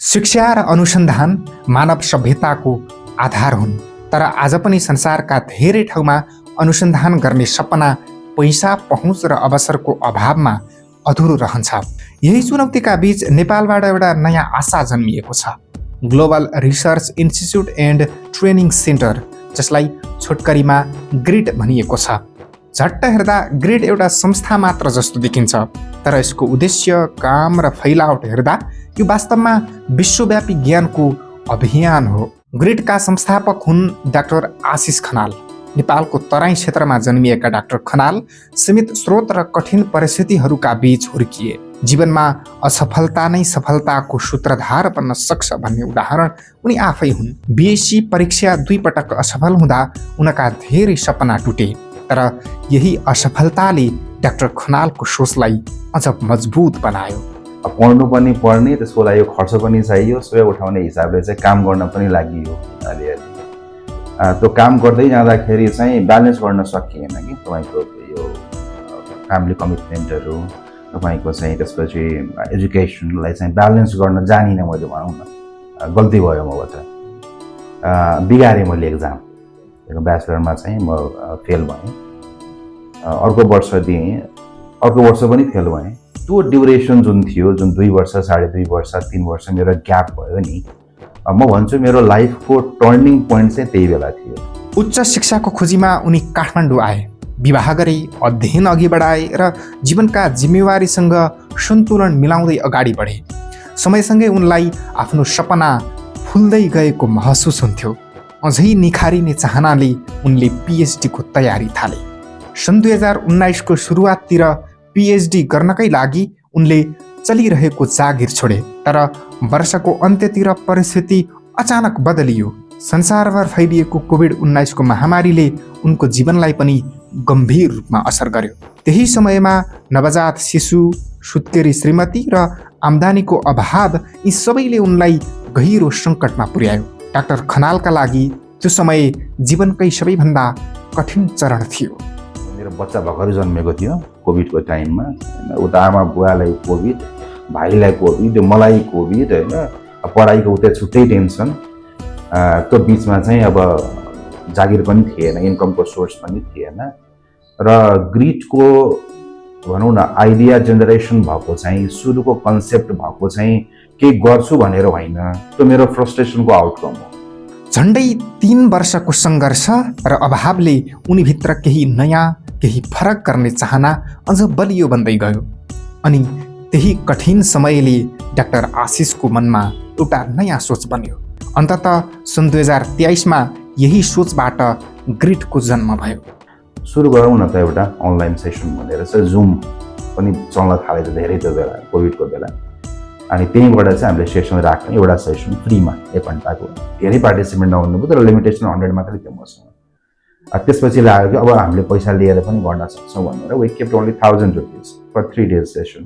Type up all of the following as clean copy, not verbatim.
शिक्षा र अनुसन्धान मानव सभ्यताको आधार हुन्, तर आज पनि संसारका धेरै ठाउँमा अनुसन्धान गर्ने सपना पैसा, पहुँच र अवसरको अभावमा अधुरो रहन्छ। यही चुनौतीका बीच नेपालबाट एउटा नयाँ आशा जन्मिएको छ, global research institute and training centre, जसलाई छोटकरीमा ग्रिड भनिएको छ। झट्ट हेर्दा ग्रिड एउटा संस्था मात्र जस्तो देखिन्छ, तर यसको उद्देश्य, काम र फैलावट हेर्दा यो वास्तवमा विश्वव्यापी ज्ञानको अभियान हो। ग्रिडका संस्थापक हुन् डाक्टर आशिष खनाल। नेपालको तराई क्षेत्रमा जन्मिएका डाक्टर खनाल सीमित स्रोत र कठिन परिस्थितिहरूका बीच हुर्किए। जीवनमा असफलता नै सफलताको सूत्रधार बन्न सक्छ भन्ने उदाहरण उनी आफै हुन्। बीएससी परीक्षा 2 पटक असफल हुँदा उनका धेरै सपना टुटे, तर यही असफलताले डाक्टर खनालको सोचलाई अझ मजबुत बनायो। पढ्नु पनि पर्ने, त्यसको लागि खर्च पनि चाहियो, सबै उठाउने हिसाबले चाहिँ काम गर्न पनि लागियो अलिअलि। त्यो काम गर्दै जाँदाखेरि चाहिँ ब्यालेन्स गर्न सकिएन कि तपाईँको यो फ्यामिली कमिटमेन्टहरू, तपाईँको चाहिँ त्यसपछि एजुकेसनलाई चाहिँ ब्यालेन्स गर्न जानिनँ मैले, भनौँ न गल्ती भयो मबाट। बिगारेँ मैले एक्जाम, ब्याचलरमा चाहिँ म फेल भएँ। अर्को वर्ष दिएँ, अर्को वर्ष पनि फेल भएँ। त्यो ड्युरेसन जुन थियो, जुन 2 वर्ष, 2.5 वर्ष, 3 वर्ष मेरो ग्याप भयो नि, म भन्छु मेरो लाइफको टर्निङ पोइन्ट चाहिँ त्यही बेला थियो। उच्च शिक्षाको खोजीमा उनी काठमाडौँ आए, विवाह गरे, अध्ययन अघि बढाए र जीवनका जिम्मेवारीसँग सन्तुलन मिलाउँदै अगाडि बढे। समयसँगै उनलाई आफ्नो सपना फुल्दै गएको महसुस हुन्थ्यो। अझै निखारिने चाहनाले उनले पिएचडीको तयारी थाले। सन् 2019 को सुरुवाततिर पिएचडी गर्नकै लागि उनले चलिरहेको जागिर छोडे, तर वर्षको अन्त्यतिर परिस्थिति अचानक बदलियो। संसारभर फैलिएको कोभिड-19 को महामारीले उनको जीवनलाई पनि गम्भीर रूपमा असर गर्यो। त्यही समयमा नवजात शिशु, सुत्केरी श्रीमती र आम्दानीको अभाव, यी सबैले उनलाई गहिरो सङ्कटमा पुर्यायो। डाक्टर खनालका लागि त्यो समय जीवनकै सबैभन्दा कठिन चरण थियो। मेरो बच्चा भर्खरै जन्मेको थियो कोभिडको टाइममा, उता आमा बुवालाई कोभिड, भाइलाई कोभिड, मलाई कोभिड, होइन, पढाइको उतै छुट्टै टेन्सन। त्यो बिचमा चाहिँ अब जागिर पनि थिएन, इन्कमको सोर्स पनि थिएन र ग्रिडको भनौँ न आइडिया जेनेरेसन भएको चाहिँ, सुरुको कन्सेप्ट भएको चाहिँ केही गर्छु भनेर होइन, त्यो मेरो फ्रस्ट्रेसनको आउटकम हो। झन्डै 3 वर्षको सङ्घर्ष र अभावले उनीभित्र केही नयाँ, केही फरक गर्ने चाहना अझ बलियो बन्दै गयो। अनि त्यही कठिन समयले डाक्टर आशिषको मनमा एउटा नयाँ सोच बन्यो। अन्ततः सन् 2023 मा यही सोचबाट ग्रिडको जन्म भयो। सुरु गरौँ न त एउटा अनलाइन सेसन भनेर चाहिँ, जुम पनि चल्न थालेको धेरै त्यो बेला, कोभिडको बेला। अनि त्यहीँबाट चाहिँ हामीले सेसन राख्ने, एउटा सेसन फ्रीमा 1 घन्टाको। धेरै पार्टिसिपेन्ट नहुनुभयो, तर लिमिटेसन 100 मात्रै थियो मसँग। त्यसपछि लाग्यो कि अब हामीले पैसा लिएर पनि गर्न सक्छौँ भनेर we kept only 1000 rupees for 3 days session.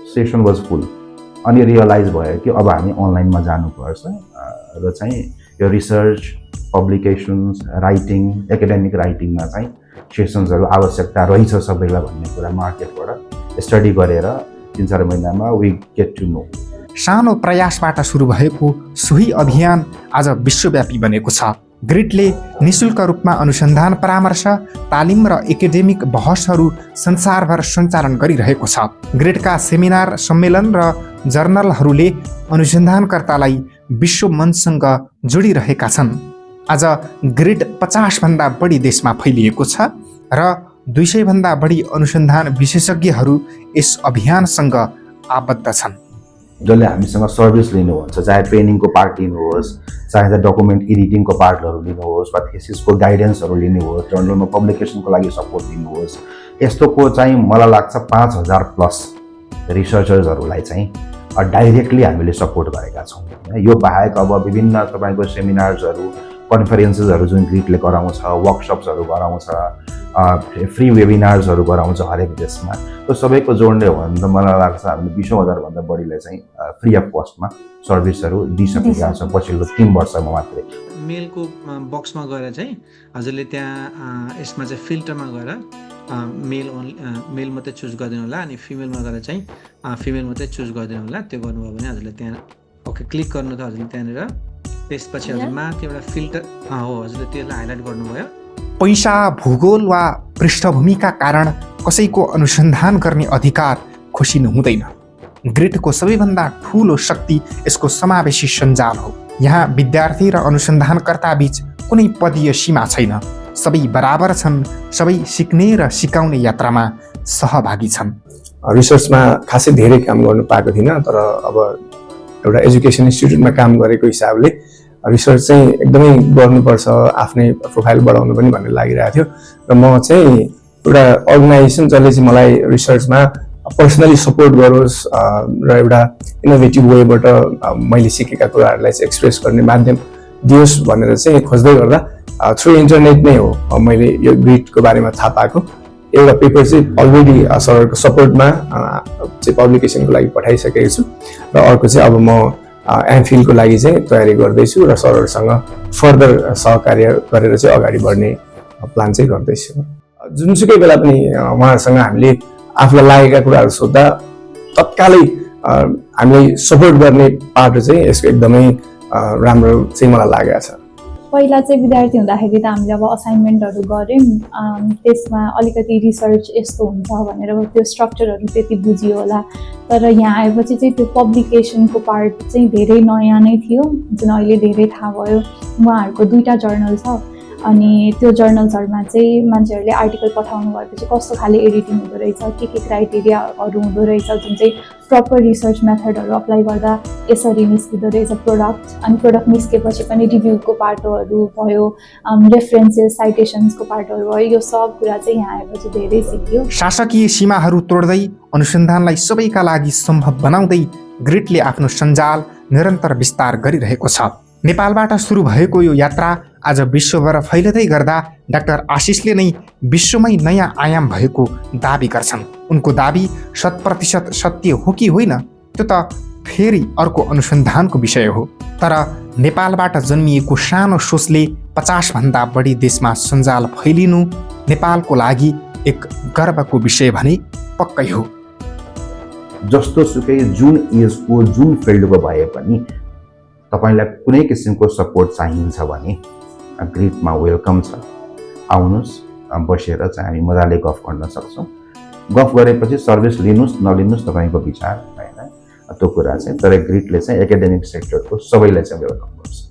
Session was full. अनि रियलाइज भयो कि अब हामी अनलाइनमा जानुपर्छ र चाहिँ यो रिसर्च, पब्लिकेसन्स, राइटिङ, एकाडेमिक राइटिङमा चाहिँ सेसन्सहरू आवश्यकता रहेछ सबैलाई भन्ने कुरा मार्केटबाट स्टडी गरेर 3-4 महिनामा वी गेट टु नो। सानो प्रयासबाट सुरु भएको सोही अभियान आज विश्वव्यापी बनेको छ। ग्रिडले निशुल्क रूपमा अनुसन्धान परामर्श, तालिम र एकाडेमिक बहसहरू संसारभर सञ्चालन गरिरहेको छ। ग्रिडका सेमिनार, सम्मेलन र जर्नलहरूले अनुसन्धानकर्तालाई विश्व मञ्चसँग जोडिरहेका छन्। आज ग्रिड 50 भन्दा बढी देशमा फैलिएको छ र 200 भन्दा बढी अनुसन्धान विशेषज्ञहरू यस अभियानसँग आबद्ध छन्। जसले हामीसँग सर्भिस लिनुहुन्छ, चाहे ट्रेनिङको पार्ट लिनुहोस्, चाहे डकुमेन्ट एडिटिङको पार्टहरू लिनुहोस्, वा थेसिसको गाइडेन्सहरू लिनुहोस्, जर्नलमा पब्लिकेसनको लागि सपोर्ट दिनुहोस्, यस्तोको चाहिँ मलाई लाग्छ 5000 प्लस रिसर्चर्सहरूलाई चाहिँ डाइरेक्टली हामीले सपोर्ट गरेका छौँ। यो बाहेक अब विभिन्न तपाईँको सेमिनार्सहरू, कन्फरेन्सेसहरू जुन ग्रिडले गराउँछ, वर्कसप्सहरू गराउँछ, फ्री वेबिनार्सहरू गराउँछ हरेक देशमा, त्यो सबैको जोड्ने हो भने त मलाई लाग्छ हामीले 20,000 भन्दा बढीलाई चाहिँ फ्री अफ कस्टमा सर्भिसहरू दिइसकेका छौँ पछिल्लो 3 वर्षमा मात्रै। मेलको बक्समा गएर चाहिँ हजुरले त्यहाँ यसमा चाहिँ फिल्टरमा गएर मेल मात्रै चुज गरिदिनु होला, अनि फिमेलमा गएर चाहिँ फिमेल मात्रै चुज गरिदिनु होला। त्यो गर्नुभयो भने हजुरले त्यहाँ ओके क्लिक गर्नु त हजुरले त्यहाँनिर त्यसपछि हजुर माथि एउटा फिल्टर हो हजुरले त्यसलाई हाइलाइट गर्नुभयो पैसा भूगोल वा पृष्ठभूमिका कारण कसैको अनुसन्धान गर्ने अधिकार खोसिनु हुँदैन। ग्रिडको सबैभन्दा ठूलो शक्ति यसको समावेशी सञ्जाल हो। यहाँ विद्यार्थी र अनुसन्धानकर्ता बीच कुनै पदीय सीमा छैन। सबै बराबर छन्, सबै सिक्ने र सिकाउने यात्रामा सहभागी छन्। रिसर्चमा खासै धेरै काम गर्नु पाएको थिइनँ, तर अब एउटा एजुकेसन इन्स्टिट्युटमा काम गरेको हिसाबले रिसर्च चाहिँ एकदमै गर्नुपर्छ, आफ्नै प्रोफाइल बढाउनु पनि भन्ने लागिरहेको थियो। र म चाहिँ एउटा अर्गनाइजेसन जसले चाहिँ मलाई रिसर्चमा पर्सनली सपोर्ट गरोस् र एउटा इनोभेटिभ वेबाट मैले सिकेका कुराहरूलाई चाहिँ एक्सप्रेस गर्ने माध्यम दियोस् भनेर चाहिँ खोज्दै गर्दा थ्रु इन्टरनेट नै हो मैले यो ग्रिडको बारेमा थाहा पाएको। एउटा पेपर चाहिँ अलरेडी सरको सपोर्टमा चाहिँ पब्लिकेसनको लागि पठाइसकेको छु र अर्को चाहिँ अब म एमफिलको लागि चाहिँ तयारी गर्दैछु र सरहरूसँग फर्दर सहकार्य गरेर चाहिँ अगाडि बढ्ने प्लान चाहिँ गर्दैछु। जुनसुकै बेला पनि उहाँहरूसँग हामीले आफूलाई लागेका कुराहरू सोद्धा तत्कालै हामीलाई सपोर्ट गर्ने पाटो चाहिँ यसको एकदमै राम्रो चाहिँ मलाई लागेको छ। पहिला चाहिँ विद्यार्थी हुँदाखेरि त हामीले अब असाइनमेन्टहरू गऱ्यौँ, त्यसमा अलिकति रिसर्च यस्तो हुन्छ भनेर त्यो स्ट्रक्चरहरू त्यति बुझियो होला। तर यहाँ आएपछि चाहिँ त्यो पब्लिकेसनको पार्ट चाहिँ धेरै नयाँ नै थियो, जुन अहिले धेरै थाहा भयो। उहाँहरूको 2टा जर्नल छ, अनि त्यो जर्नल्सहरूमा चाहिँ मान्छेहरूले आर्टिकल पठाउनु भएपछि कस्तो खाले एडिटिङ हुँदो रहेछ, के क्राइटेरियाहरू हुँदो रहेछ, जुन चाहिँ प्रपर रिसर्च मेथडहरू अप्लाई गर्दा यसरी निस्किँदो रहेछ प्रोडक्ट। अनि प्रोडक्ट निस्केपछि पनि रिभ्यूको पाटोहरू भयो, रेफरेन्सेस साइटेसन्सको पाटोहरू भयो, यो सब कुरा चाहिँ यहाँ आएपछि धेरै सिकियो। शासकीय सीमाहरू तोड्दै अनुसन्धानलाई सबैका लागि सम्भव बनाउँदै ग्रिडले आफ्नो सञ्जाल निरन्तर विस्तार गरिरहेको छ। नेपालबाट सुरु भएको यो यात्रा आज विश्वभर फैलिँदै गर्दा डाक्टर आशिषले नै विश्वमै नयाँ आयाम भएको दाबी गर्छन्। उनको दाबी 100% सत्य हो कि होइन त्यो त फेरि अर्को अनुसन्धानको विषय हो। तर नेपालबाट जन्मिएको सानो सोचले 50 भन्दा बढी देशमा सञ्जाल फैलिनु नेपालको लागि एक गर्वको विषय भने पक्कै हो। जस्तो सुकै जुन एजको जुन फिल्डको भए पनि तपाईलाई कुनै किसिमको सपोर्ट चाहिन्छ भने ग्रिडमा वेलकम छ। आउनुहोस्, बसेर चाहिँ हामी मजाले गफ गर्न सक्छौँ। गफ गरेपछि सर्भिस लिनुहोस् नलिनुहोस् तपाईँको विचार होइन, त्यो कुरा चाहिँ। तर ग्रिडले चाहिँ एकाडेमिक सेक्टरको सबैलाई चाहिँ वेलकम गर्छ।